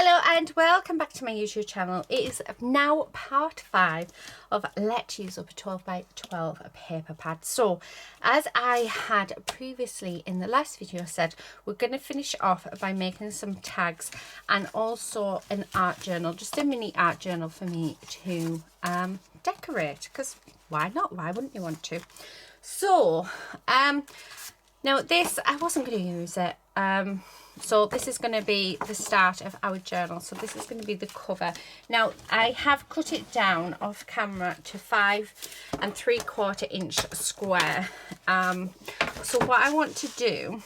Hello and welcome back to my YouTube channel. It is now part 5 of Let's Use Up a 12 by 12 paper pad. So as I had previously in the last video said, we're going to finish off by making some tags and also an art journal, just a mini art journal for me to decorate, because why not? Why wouldn't you want to? So now this, I wasn't going to use it. So this is going to be the start of our journal. So this is going to be the cover. Now I have cut it down off camera to 5 3/4 inch square. So what I want to do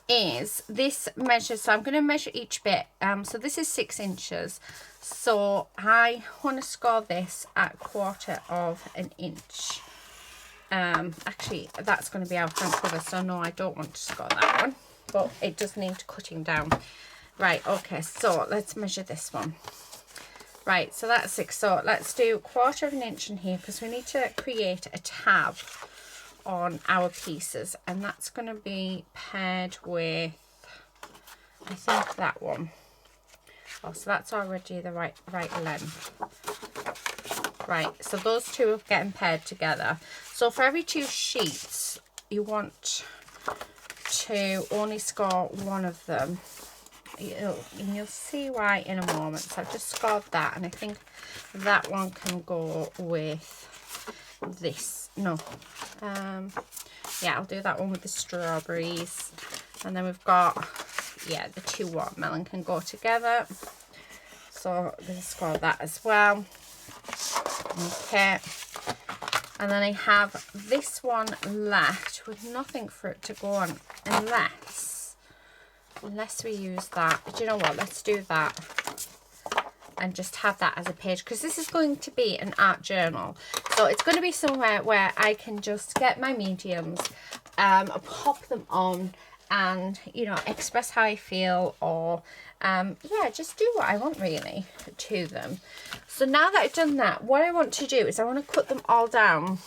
is this measure. So I'm going to measure each bit. So this is 6 inches. So I want to score this at 1/4 inch. Actually that's going to be our front cover, so no, I don't want to score that one, but it does need cutting down. Right, okay, so let's measure this one. Right, so that's 6. So let's do 1/4 inch in here, because we need to create a tab on our pieces, and that's going to be paired with, I think, that one. Oh, so that's already the right length. Right, so those two are getting paired together. So for every 2 sheets, you want to only score one of them. You'll see why in a moment. So I've just scored that, and I think that one can go with this. No, yeah, I'll do that one with the strawberries. And then we've got, yeah, the 2 watermelon can go together. So I'm going to score that as well. Okay, and then I have this one left with nothing for it to go on, unless we use that. Do you know what, let's do that and just have that as a page, because this is going to be an art journal. So it's going to be somewhere where I can just get my mediums, pop them on, and, you know, express how I feel, or yeah, just do what I want really to them. So now that I've done that, what I want to do is I want to cut them all down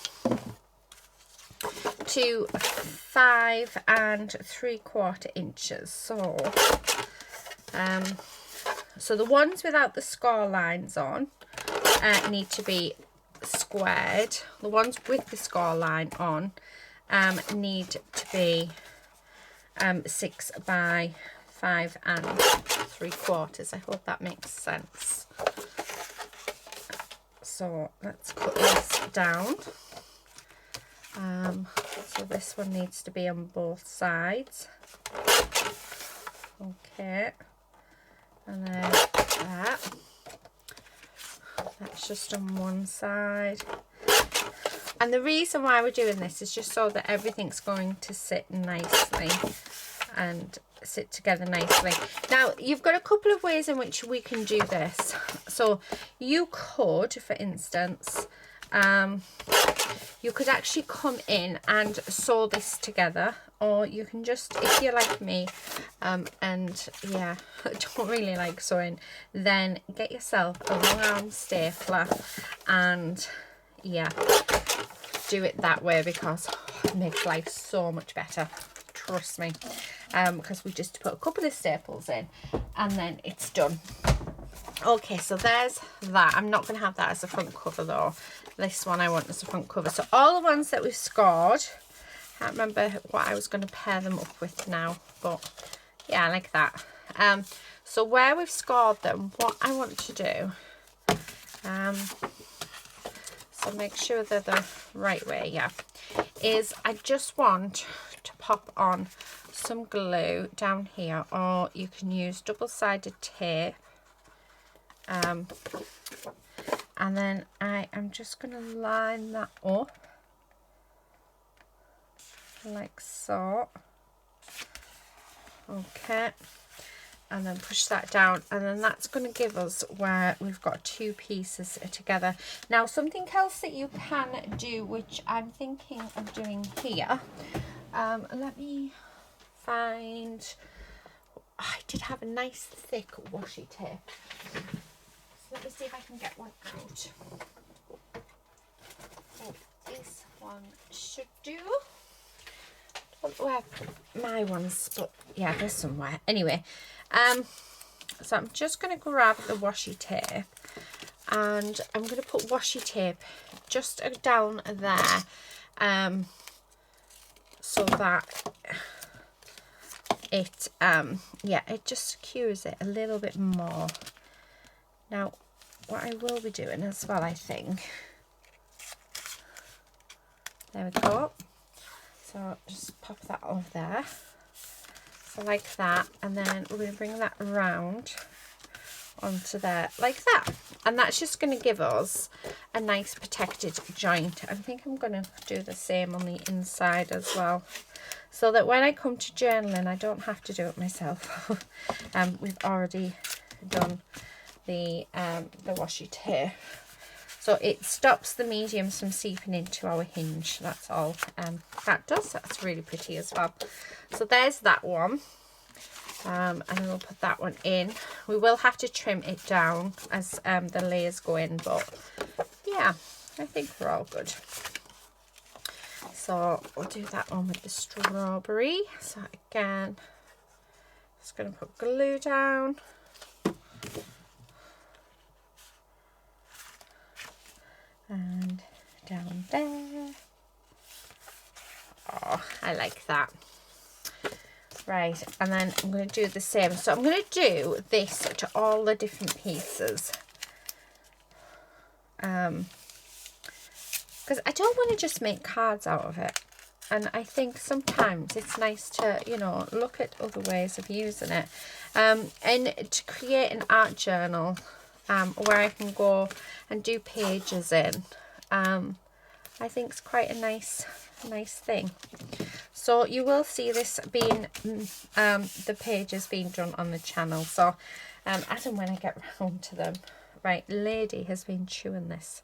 to 5 3/4 inches. So the ones without the score lines on need to be squared. The ones with the score line on need to be 6 by 5 3/4. I hope that makes sense. So let's cut this down. So this one needs to be on both sides. Okay, and then that's just on one side. And the reason why we're doing this is just so that everything's going to sit nicely and sit together nicely. Now you've got a couple of ways in which we can do this. So you could, for instance, you could actually come in and sew this together, or you can just, if you're like me and yeah, don't really like sewing, then get yourself a long arm stapler and yeah, do it that way, because it makes life so much better, trust me. Because we just put a couple of staples in and then it's done. Okay, so there's that. I'm not going to have that as a front cover though. This one I want as a front cover. So all the ones that we've scored, I can't remember what I was going to pair them up with now, but yeah, I like that. So where we've scored them, what I want to do, so make sure they're the right way, yeah, is I just want to pop on some glue down here, or you can use double-sided tape, and then I am just going to line that up like so. Okay, and then push that down, and then that's going to give us where we've got 2 pieces together. Now something else that you can do, which I'm thinking of doing here, let me find, I did have a nice thick washi tape, so let me see if I can get one out. Oh, this one should do. Don't know where my ones, but yeah, there's somewhere. Anyway, So I'm just going to grab the washi tape, and I'm going to put washi tape just down there, so that it yeah, it just secures it a little bit more. Now what I will be doing as well, I think, there we go, so just pop that over there, so like that, and then we're going to bring that around onto there like that, and that's just going to give us a nice protected joint. I think I'm going to do the same on the inside as well, so that when I come to journaling I don't have to do it myself. We've already done the washi tape, so it stops the mediums from seeping into our hinge. That's all that does. That's really pretty as well. So there's that one. And we'll put that one in. We will have to trim it down as the layers go in, but yeah, I think we're all good. So we'll do that one with the strawberry. So again, just going to put glue down. And down there. Oh, I like that. Right, and then I'm going to do the same. So I'm going to do this to all the different pieces. Because I don't want to just make cards out of it. And I think sometimes it's nice to, you know, look at other ways of using it. And to create an art journal where I can go and do pages in, I think it's quite a nice thing. So you will see this being the pages being done on the channel. So as and when I get round to them. Right, Lady has been chewing this,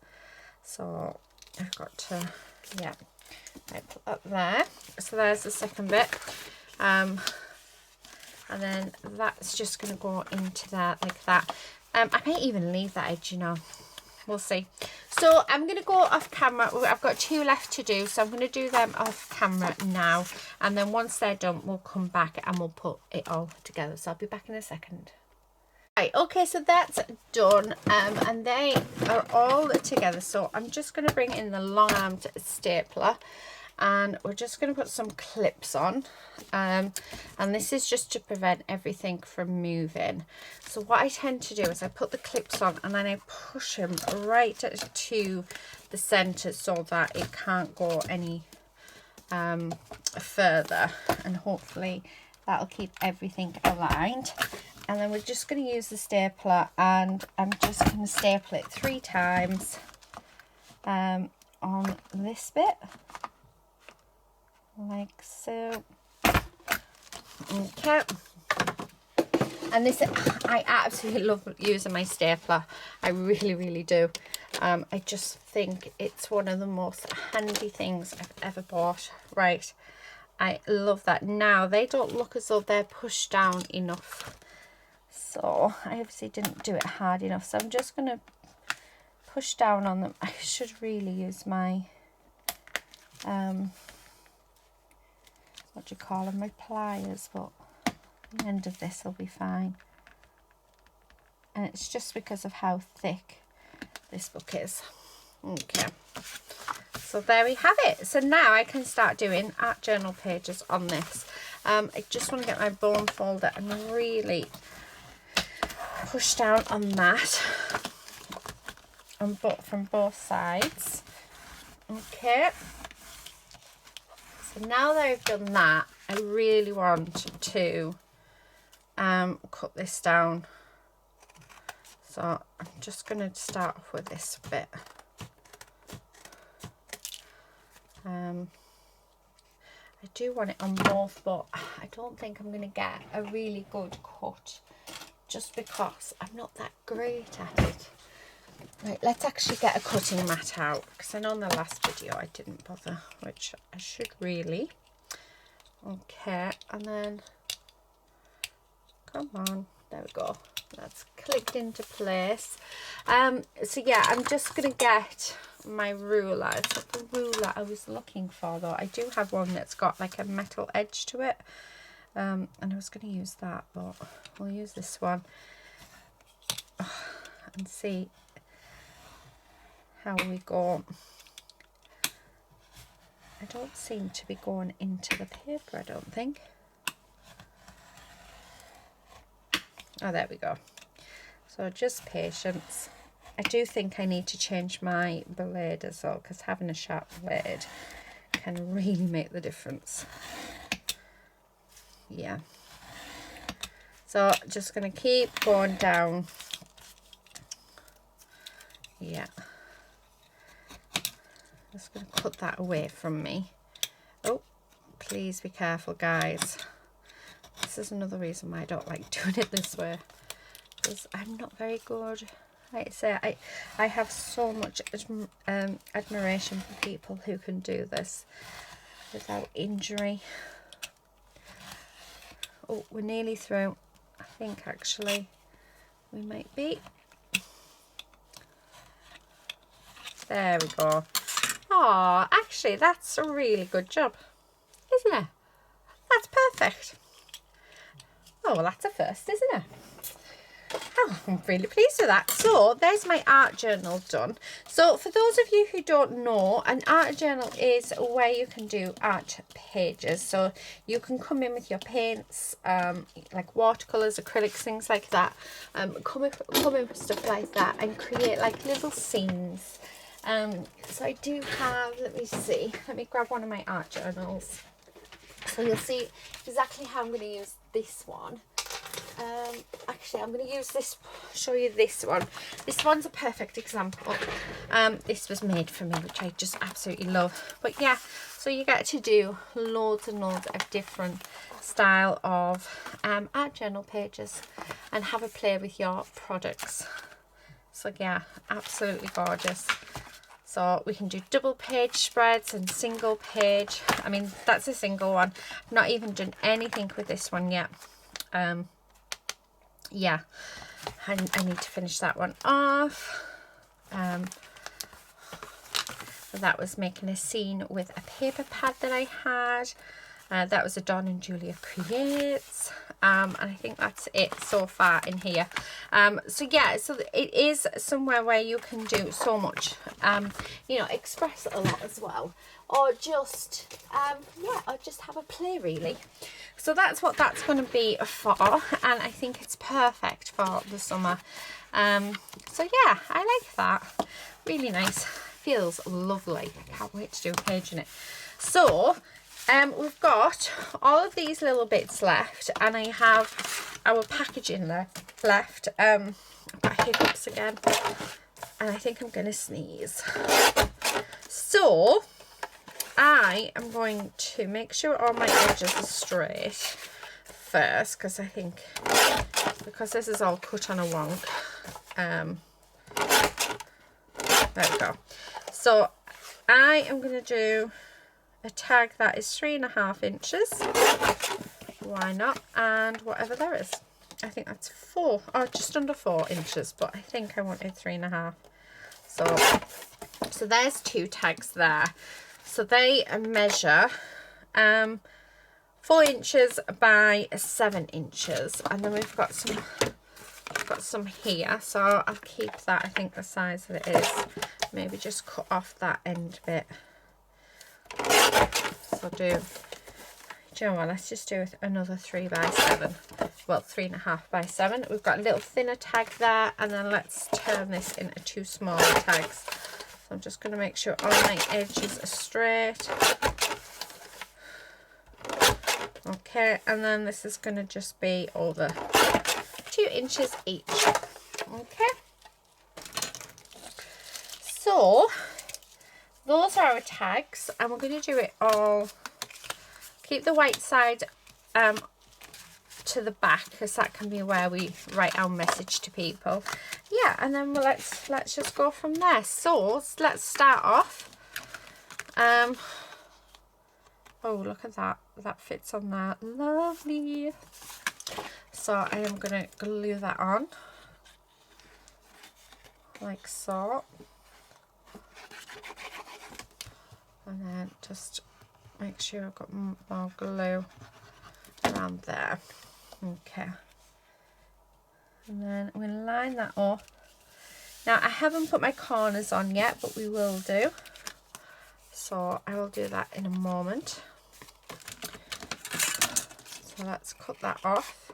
so I've got to, yeah, I put that there. So there's the second bit, and then that's just going to go into there like that. I might even leave that edge, you know, we'll see. So I'm going to go off camera. I've got 2 left to do, so I'm going to do them off camera now, and then once they're done we'll come back and we'll put it all together. So I'll be back in a second. Right, okay, so that's done, and they are all together. So I'm just going to bring in the long-armed stapler, and we're just going to put some clips on, and this is just to prevent everything from moving. So what I tend to do is I put the clips on and then I push them right to the center so that it can't go any further, and hopefully that'll keep everything aligned. And then we're just going to use the stapler, and I'm just going to staple it 3 times on this bit, like so. Okay. And this, I absolutely love using my stapler. I really do. I just think it's one of the most handy things I've ever bought. Right, I love that. Now they don't look as though they're pushed down enough, so I obviously didn't do it hard enough, so I'm just going to push down on them. I should really use my what do you call them, my pliers, but the end of this will be fine. And it's just because of how thick this book is. Okay, so there we have it. So now I can start doing art journal pages on this. I just want to get my bone folder and really push down on that from both sides. Okay, so now that I've done that, I really want to cut this down. So I'm just going to start off with this bit. I do want it on both, but I don't think I'm going to get a really good cut just because I'm not that great at it. Right, let's actually get a cutting mat out, because I know in the last video I didn't bother, which I should really. Okay, and then, come on, there we go. That's clicked into place. So yeah, I'm just going to get my ruler. It's not the ruler I was looking for though. I do have one that's got like a metal edge to it. And I was going to use that, but we'll use this one. and see how we go. I don't seem to be going into the paper, I don't think. Oh, there we go. So just patience. I do think I need to change my blade as well, because having a sharp blade can really make the difference. Yeah. So just going to keep going down. Yeah. Just going to cut that away from me. Oh, please be careful, guys. This is another reason why I don't like doing it this way, because I'm not very good. Like I say, I have so much admiration for people who can do this without injury. Oh, we're nearly through. I think actually we might be. There we go. Oh, actually that's a really good job, isn't it? That's perfect. Oh, well, that's a first, isn't it? Oh, I'm really pleased with that. So there's my art journal done. So for those of you who don't know, an art journal is where you can do art pages. So you can come in with your paints, like watercolors, acrylics, things like that. Come in with stuff like that and create like little scenes. So I do have, let me see, let me grab one of my art journals. So you'll see exactly how I'm going to use this one. Actually, I'm going to use this, show you this one. This one's a perfect example. This was made for me, which I just absolutely love. But yeah, so you get to do loads and loads of different style of art journal pages and have a play with your products. So yeah, absolutely gorgeous. So we can do double page spreads and single page. I mean, that's a single one. I've not even done anything with this one yet. Yeah, I need to finish that one off. So that was making a scene with a paper pad that I had. That was a Dawn and Julia Creates. And I think that's it so far in here. So yeah, so it is somewhere where you can do so much, you know, express a lot as well, or just yeah, or just have a play really. So that's what that's going to be for, and I think it's perfect for the summer. So yeah, I like that. Really nice. Feels lovely. I can't wait to do a page in it. So we've got all of these little bits left, and I have our packaging left. I've got hiccups again, and I think I'm going to sneeze. So I am going to make sure all my edges are straight first, because I think, because this is all cut on a wonk. There we go. So I am going to do a tag that is 3.5 inches. Why not? And whatever there is. I think that's 4, or just under 4 inches, but I think I wanted 3.5. So there's 2 tags there. So they measure 4 inches by 7 inches, and then we've got some here. So I'll keep that, I think, the size that it is. Maybe just cut off that end bit. So do you know what, let's just do another 3 by 7. Well, 3.5 by 7. We've got a little thinner tag there, and then let's turn this into 2 smaller tags. So I'm just going to make sure all my edges are straight. Okay, and then this is going to just be over 2 inches each. Okay. So those are our tags, and we're going to do it all. Keep the white side to the back, because that can be where we write our message to people. Yeah, and then let's just go from there. So let's start off. Oh, look at that. That fits on there. Lovely. So I am going to glue that on. Like so. And then just make sure I've got more glue around there. Okay. And then we'll line that up. Now I haven't put my corners on yet, but we will do. So I will do that in a moment. So let's cut that off.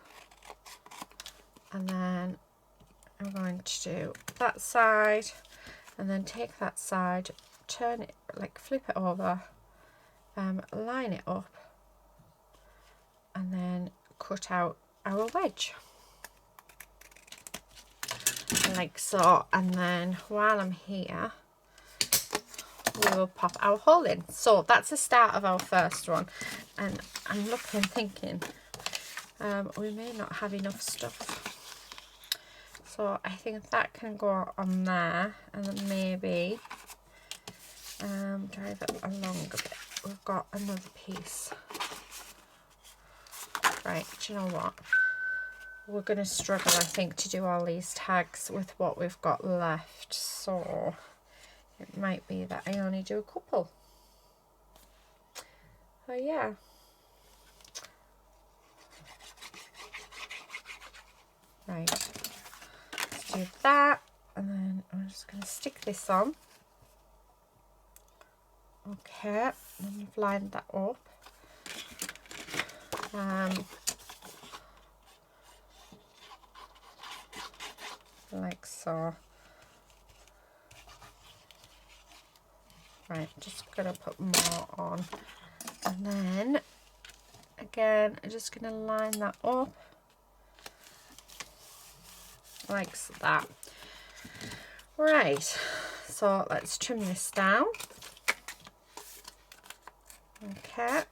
And then I'm going to do that side, and then take that side, turn it, like flip it over, line it up, and then cut out our wedge. Like so. And then while I'm here, we will pop our hole in. So that's the start of our first one, and I'm looking thinking we may not have enough stuff, so I think that can go on there, and then maybe drive it along a bit. We've got another piece. Right, do you know what, we're going to struggle I think to do all these tags with what we've got left, so it might be that I only do a couple. Oh yeah. Right, let's do that, and then I'm just going to stick this on. Okay, and I've lined that up. Like so. Right, just going to put more on, and then again I'm just going to line that up like that. Right, so let's trim this down. Okay,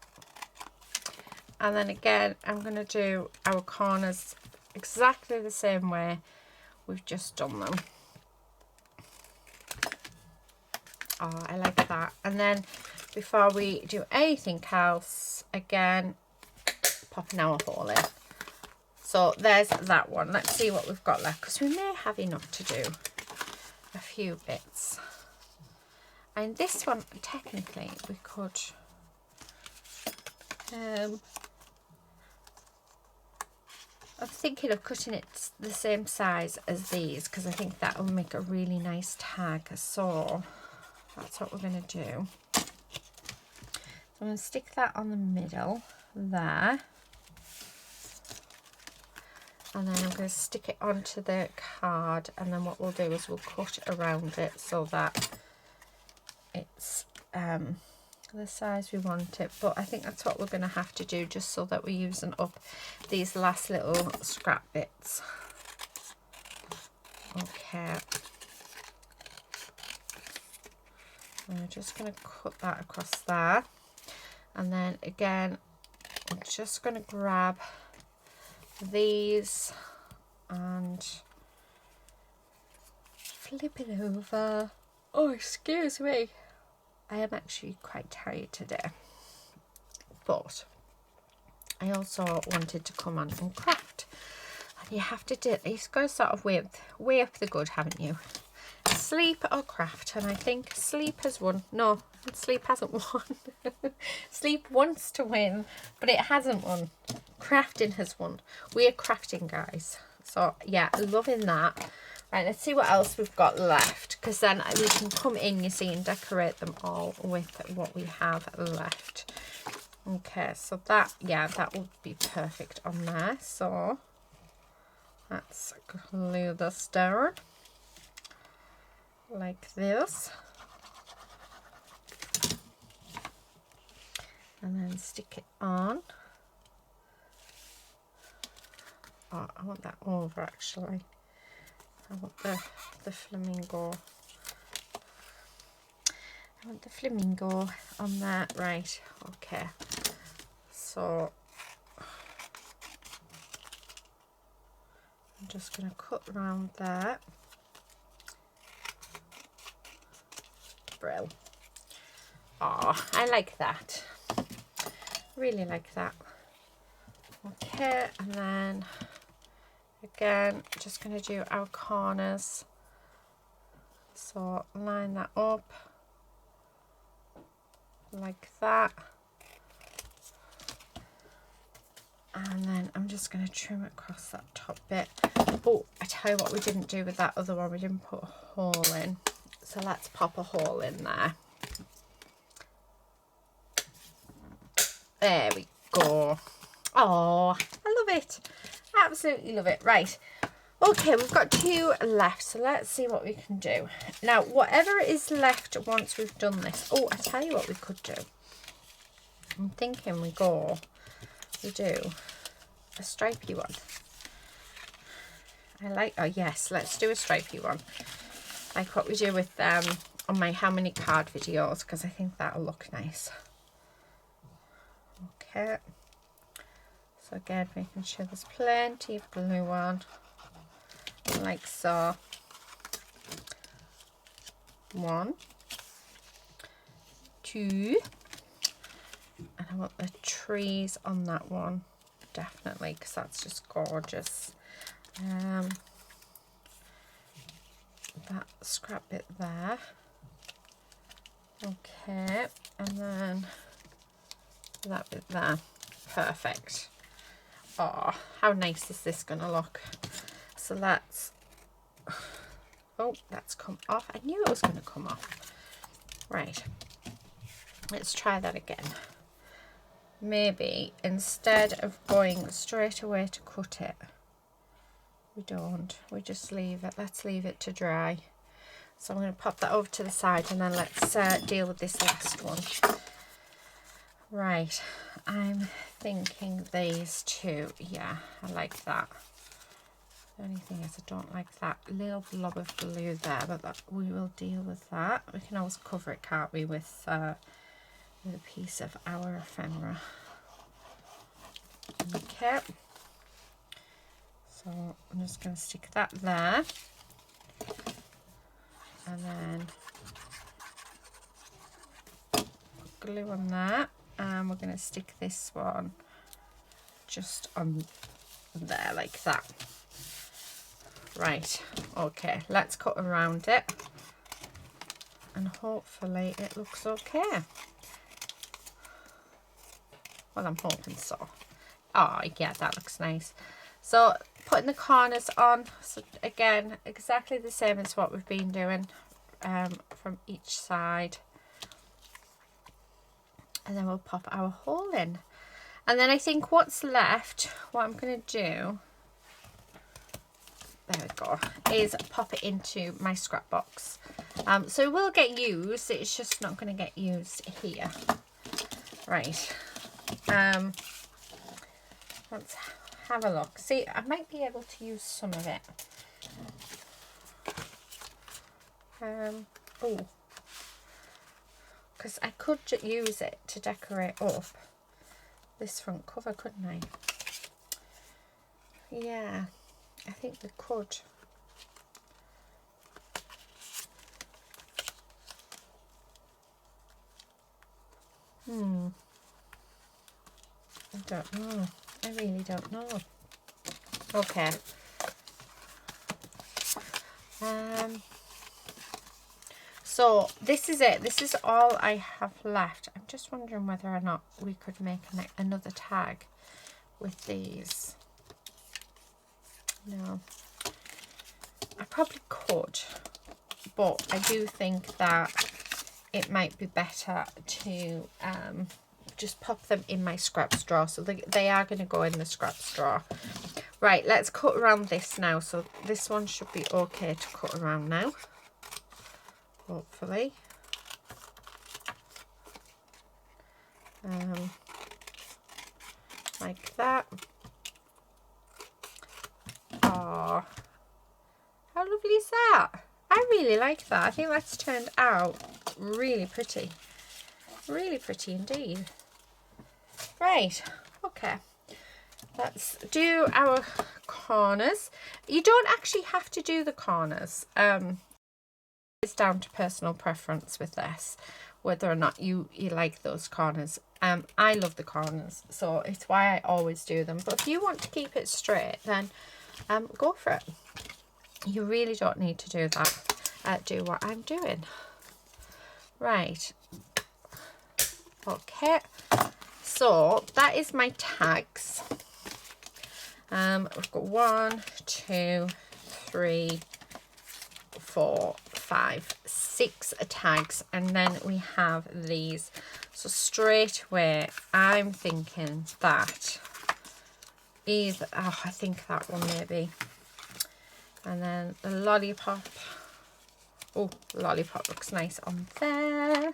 and then again I'm going to do our corners exactly the same way we've just done them. Oh, I like that. And then before we do anything else, again popping our hole in. So there's that one. Let's see what we've got left, because we may have enough to do a few bits. And this one, technically, we could I'm thinking of cutting it the same size as these, because I think that will make a really nice tag. So that's what we're going to do. So I'm going to stick that on the middle there. And then I'm going to stick it onto the card, and then what we'll do is we'll cut around it so that it's the size we want it. But I think that's what we're going to have to do, just so that we're using up these last little scrap bits. Okay. I'm just going to cut that across there. And then again, I'm just going to grab these and flip it over. Oh, excuse me. I am actually quite tired today, but I also wanted to come on and craft, and you have to do, you've got to sort of weigh up the good, haven't you? Sleep or craft, and I think sleep has won. No, sleep hasn't won. Sleep wants to win, but it hasn't won. Crafting has won. We're crafting, guys. So yeah, loving that. Right, let's see what else we've got left, because then we can come in, you see, and decorate them all with what we have left. Okay, so that, yeah, that would be perfect on there. So let's glue this down like this, and then stick it on. Oh, I want that over actually. I want the flamingo. I want the flamingo on there. Right, okay. So I'm just going to cut around there. Brill. Oh, I like that. Really like that. Okay, and then again, just going to do our corners. So line that up like that. And then I'm just going to trim across that top bit. Oh, I tell you what we didn't do with that other one. We didn't put a hole in. So let's pop a hole in there. There we go. Oh, I love it. Absolutely love it. Right. Okay, we've got 2 left. So let's see what we can do. Now, whatever is left once we've done this. Oh, I tell you what we could do. I'm thinking we do a stripy one. Oh yes, let's do a stripy one. Like what we do with on my how many card videos, because I think that'll look nice. Okay. So again, making sure there's plenty of glue on. Like so. 1, 2. And I want the trees on that one, definitely, because that's just gorgeous. That scrap bit there. Okay, and then that bit there. Perfect. Oh, how nice is this gonna look? So let's, oh, that's come off. I knew it was gonna come off. Right, let's try that again. Maybe instead of going straight away to cut it, we just leave it. Let's leave it to dry. So I'm going to pop that over to the side, and then let's deal with this last one. Right, I'm thinking these 2. Yeah, I like that. The only thing is I don't like that little blob of glue there, but that, we will deal with that. We can always cover it, can't we, with a piece of our ephemera. Okay, so I'm just going to stick that there, and then glue on that, and we're going to stick this one just on there like that. Right, okay, let's cut around it, and hopefully it looks okay. Well, I'm hoping so. Oh yeah, that looks nice. So putting the corners on, so again, exactly the same as what we've been doing from each side. And then we'll pop our hole in. And then I think what's left, what I'm going to do, there we go, is pop it into my scrap box. So it will get used, it's just not going to get used here. Right. Let's have a look. See, I might be able to use some of it. Oh, because I could use it to decorate up this front cover, couldn't I? Yeah, I think we could. I don't know. I really don't know. Okay. So this is it. This is all I have left. I'm just wondering whether or not we could make another tag with these. No. I probably could, but I do think that it might be better to just pop them in my scraps drawer. So they are going to go in the scraps drawer. Right, let's cut around this now. So this one should be okay to cut around now, hopefully. Like that. Oh, how lovely is that? I really like that. I think that's turned out really pretty. Really pretty indeed. Right, okay. Let's do our corners. You don't actually have to do the corners. It's down to personal preference with this, whether or not you like those corners. I love the corners, so it's why I always do them. But if you want to keep it straight, then go for it. You really don't need to do that. Do what I'm doing. Right. Okay. So that is my tags. We've got 1, 2, 3, 4, 5, 6 tags, and then we have these. So straight away I'm thinking that either, oh, I think that one maybe, and then the lollipop. Oh, the lollipop looks nice on there.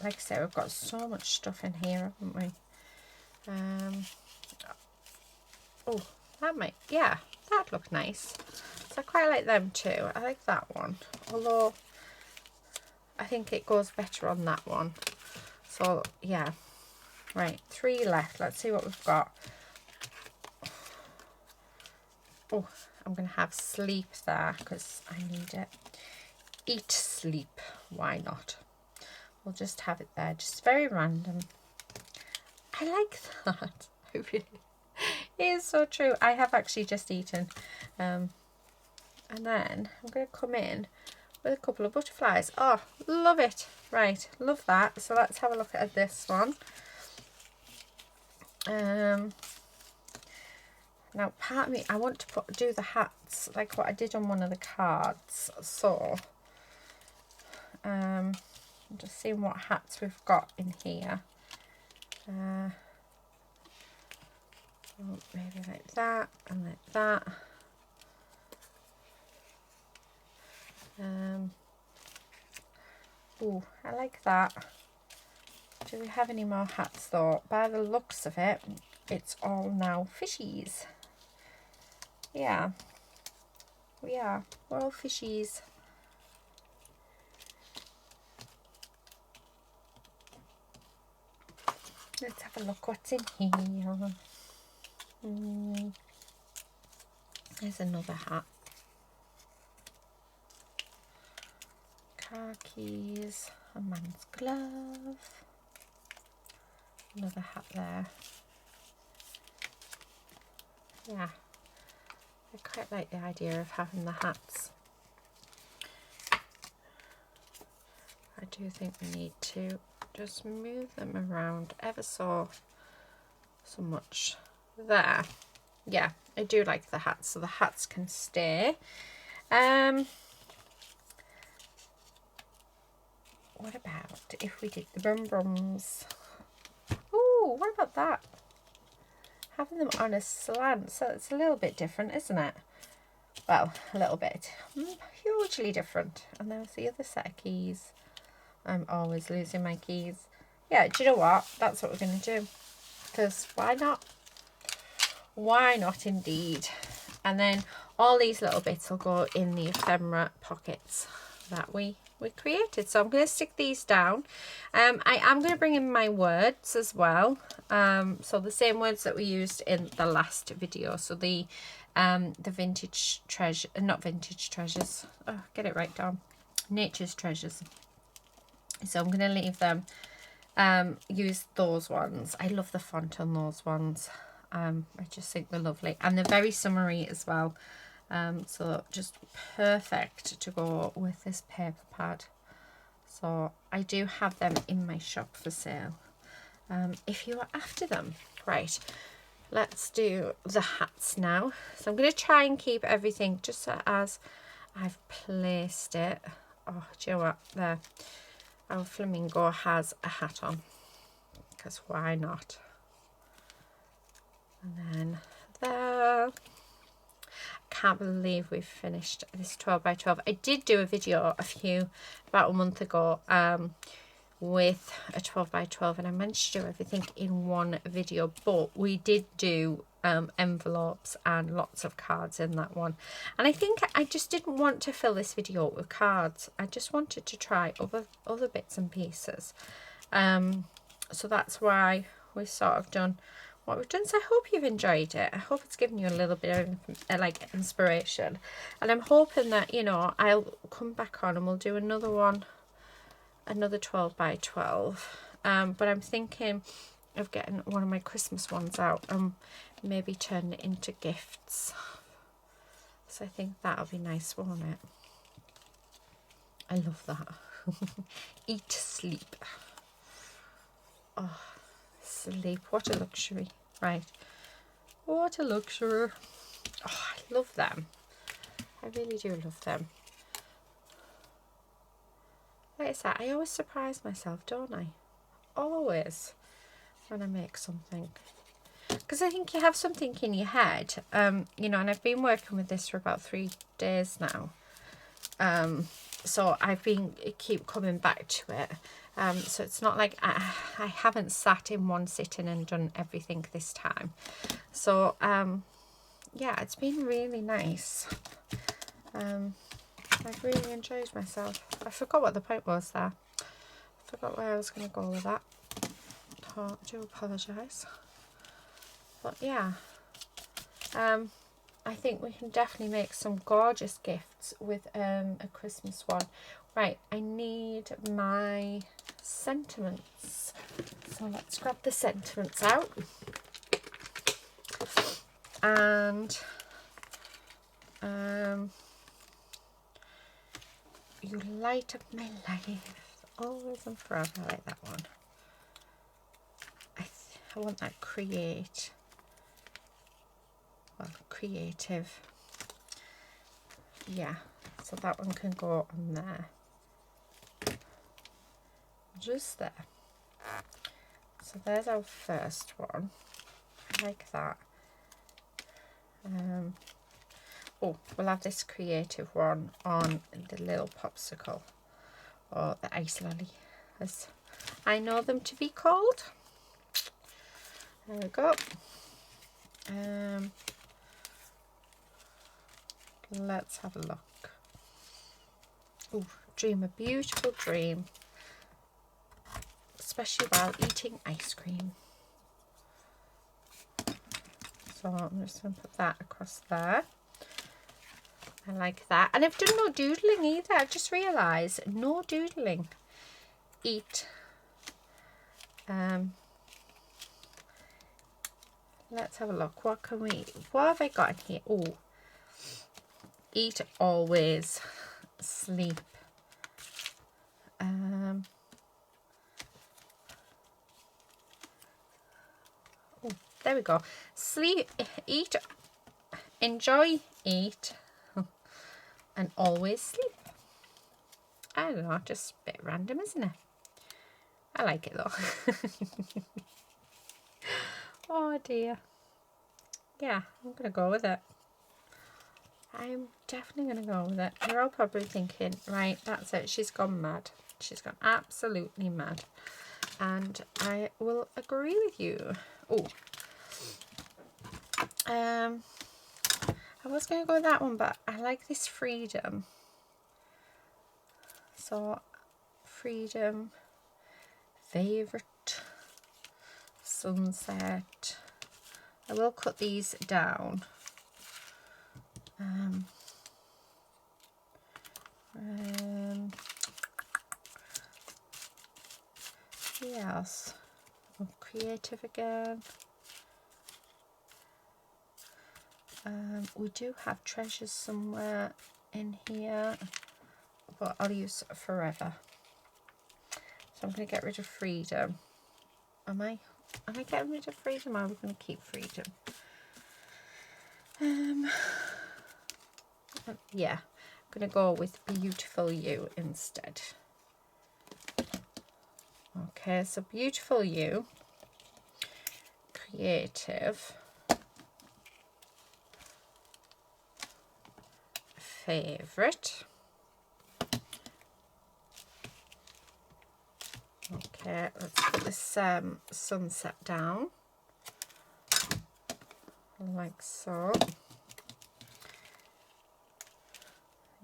Like I said, we've got so much stuff in here, haven't we? Oh, that might, yeah, that looked nice. So I quite like them too. I like that one, although I think it goes better on that one. So yeah, right, 3 left. Let's see what we've got. Oh, I'm gonna have sleep there because I need it. Eat, sleep, why not? We'll just have it there, just very random. I like that. I really, it is so true. I have actually just eaten. And then I'm going to come in with a couple of butterflies. Oh, love it. Right, love that. So let's have a look at this one. Now, part of me, I want to do the hats like what I did on one of the cards. So, I'm just seeing what hats we've got in here. Oh, maybe like that and like that. Oh, I like that. Do we have any more hats though? By the looks of it, it's all now fishies. Yeah, we are. We're all fishies. Let's have a look what's in here. There's another hat. Khakis, a man's glove. Another hat there. Yeah, I quite like the idea of having the hats. I do think we need to just move them around ever so much. There. Yeah, I do like the hats, so the hats can stay. What about if we did the brum brums? Ooh, what about that? Having them on a slant, so it's a little bit different, isn't it? Well, a little bit. Hugely different. And there's the other set of keys. I'm always losing my keys. Yeah, do you know what? That's what we're going to do. Because why not? Why not indeed? And then all these little bits will go in the ephemera pockets that we created. So I'm going to stick these down. I am going to bring in my words as well. So the same words that we used in the last video. So the vintage treasure, not vintage treasures. Oh, get it right, Dom. Nature's treasures. So I'm going to leave them. Use those ones. I love the font on those ones. I just think they're lovely, and they're very summery as well. So just perfect to go with this paper pad. So I do have them in my shop for sale. If you are after them. Right, let's do the hats now. So I'm going to try and keep everything just as I've placed it. Oh, do you know what? There. Our flamingo has a hat on, because why not? And then there. I can't believe we've finished this 12 by 12. I did do a video about a month ago with a 12 by 12, and I managed to do everything in one video, but we did do envelopes and lots of cards in that one. And I think I just didn't want to fill this video up with cards. I just wanted to try other bits and pieces. So that's why we've sort of done what we've done. So I hope you've enjoyed it. I hope it's given you a little bit of like inspiration, and I'm hoping that, you know, I'll come back on and we'll do another one, another 12 by 12. But I'm thinking of getting one of my Christmas ones out and maybe turn it into gifts. So I think that'll be nice, won't it? I love that. Eat, sleep. Oh, sleep. What a luxury. Right. What a luxury. Oh, I Love them. I really do love them. Like I said, I always surprise myself, don't I? Always, when I make something. Because I think you have something in your head, you know, and I've been working with this for about 3 days now. So I've been keep coming back to it. So it's not like I haven't sat in one sitting and done everything this time. So yeah, it's been really nice. I've really enjoyed myself. I forgot what the point was there. I forgot where I was going to go with that. Oh, I do apologise. But yeah, I think we can definitely make some gorgeous gifts with a Christmas one. Right, I need my sentiments. So let's grab the sentiments out. And you light up my life, always and forever. I like that one. I want that creative. Yeah, so that one can go on there. Just there. So there's our first one. I like that. Oh, we'll have this creative one on the little popsicle, or the ice lolly, as I know them to be called. There we go. Let's have a look. Oh, dream a beautiful dream, especially while eating ice cream. So I'm just going to put that across there. I like that. And I've done no doodling either. I've just realised, no doodling. Eat. Let's have a look. What have I got in here? Oh, eat always, sleep. Oh, there we go. Sleep, eat, enjoy, eat, and always sleep. I don't know, just a bit random, isn't it? I like it though. Oh dear. Yeah, I'm going to go with it. I'm definitely going to go with it. You're all probably thinking, right, that's it. She's gone mad. She's gone absolutely mad. And I will agree with you. Oh. I was going to go with that one, but I like this freedom. So, freedom, favourite, sunset. I will cut these down. Yes. Oh, creative again. We do have treasures somewhere in here, but I'll use forever. So I'm going to get rid of freedom. Am I getting rid of freedom, or are we going to keep freedom? Yeah, I'm going to go with beautiful you instead. Okay, so beautiful you, creative, favourite. Okay, let's put this sunset down, like so.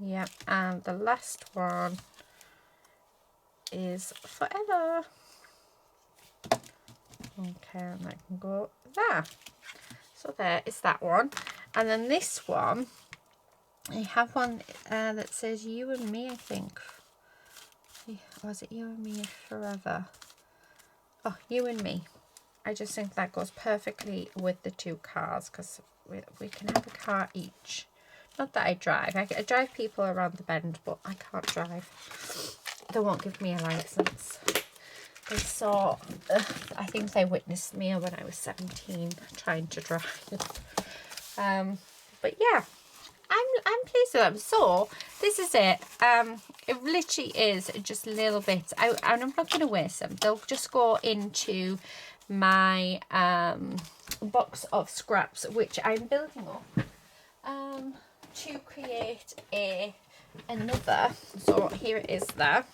Yep, and the last one is forever. Okay, and I can go there. So there is that one. And then this one, I have one that says you and me, I think. Or is it you and me forever? Oh, you and me. I just think that goes perfectly with the 2 cars, because we can have a car each. Not that I drive. I drive people around the bend, but I can't drive. They won't give me a license. They saw, I think they witnessed me when I was 17 trying to drive. But yeah, I'm pleased with them. So this is it. It literally is just little bits. And I'm not going to waste them. They'll just go into my box of scraps, which I'm building up to create another. So here it is there.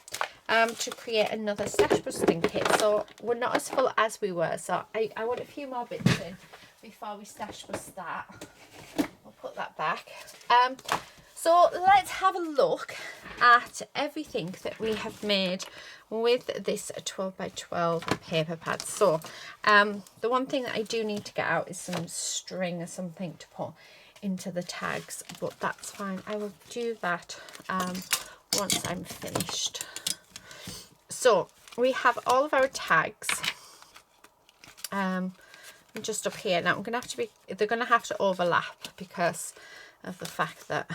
To create another stash busting kit. So we're not as full as we were. So I want a few more bits in before we stash bust that. I'll put that back. So let's have a look at everything that we have made with this 12 by 12 paper pad. So the one thing that I do need to get out is some string or something to put into the tags, but that's fine. I will do that once I'm finished. So we have all of our tags just up here. Now they're gonna have to overlap because of the fact that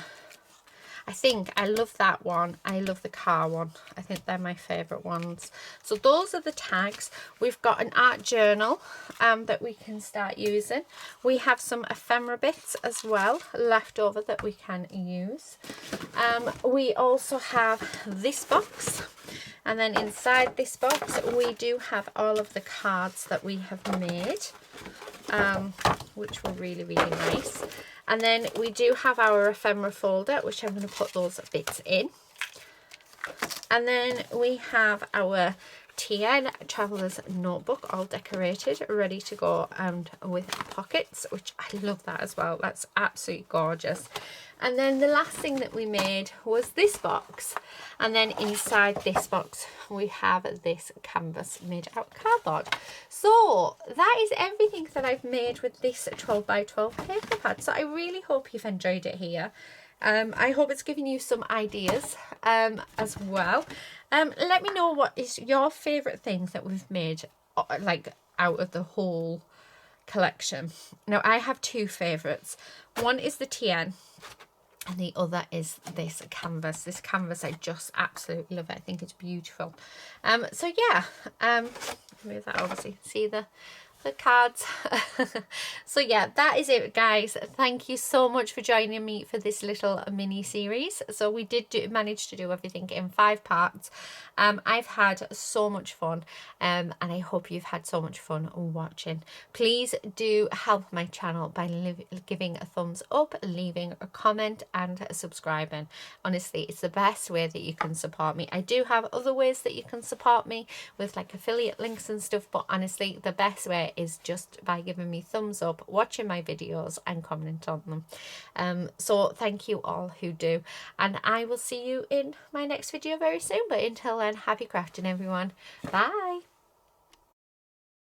I love that one. I love the car one. I think they're my favourite ones. So those are the tags. We've got an art journal that we can start using. We have some ephemera bits as well left over that we can use. We also have this box. And then inside this box, we do have all of the cards that we have made, which were really, really nice. And then we do have our ephemera folder, which I'm going to put those bits in. And then we have our TN Traveller's Notebook, all decorated, ready to go, and with pockets, which I love that as well. That's absolutely gorgeous. And then the last thing that we made was this box. And then inside this box, we have this canvas made out of cardboard. So that is everything that I've made with this 12 by 12 paper pad. So I really hope you've enjoyed it here. I hope it's given you some ideas as well. Let me know what is your favourite thing that we've made, like, out of the whole collection. Now, I have two favourites. One is the TN. And the other is this canvas. This canvas, I just absolutely love it. I think it's beautiful. So yeah, move that over so you can see the cards. So yeah, that is it, guys. Thank you so much for joining me for this little mini series. So we did manage to do everything in 5 parts. I've had so much fun, and I hope you've had so much fun watching. Please do help my channel by giving a thumbs up, leaving a comment, and subscribing. Honestly, it's the best way that you can support me. I do have other ways that you can support me with, like, affiliate links and stuff, but honestly, the best way is just by giving me thumbs up, watching my videos, and comment on them. So thank you all who do, and I will see you in my next video very soon. But until then, happy crafting, everyone. Bye.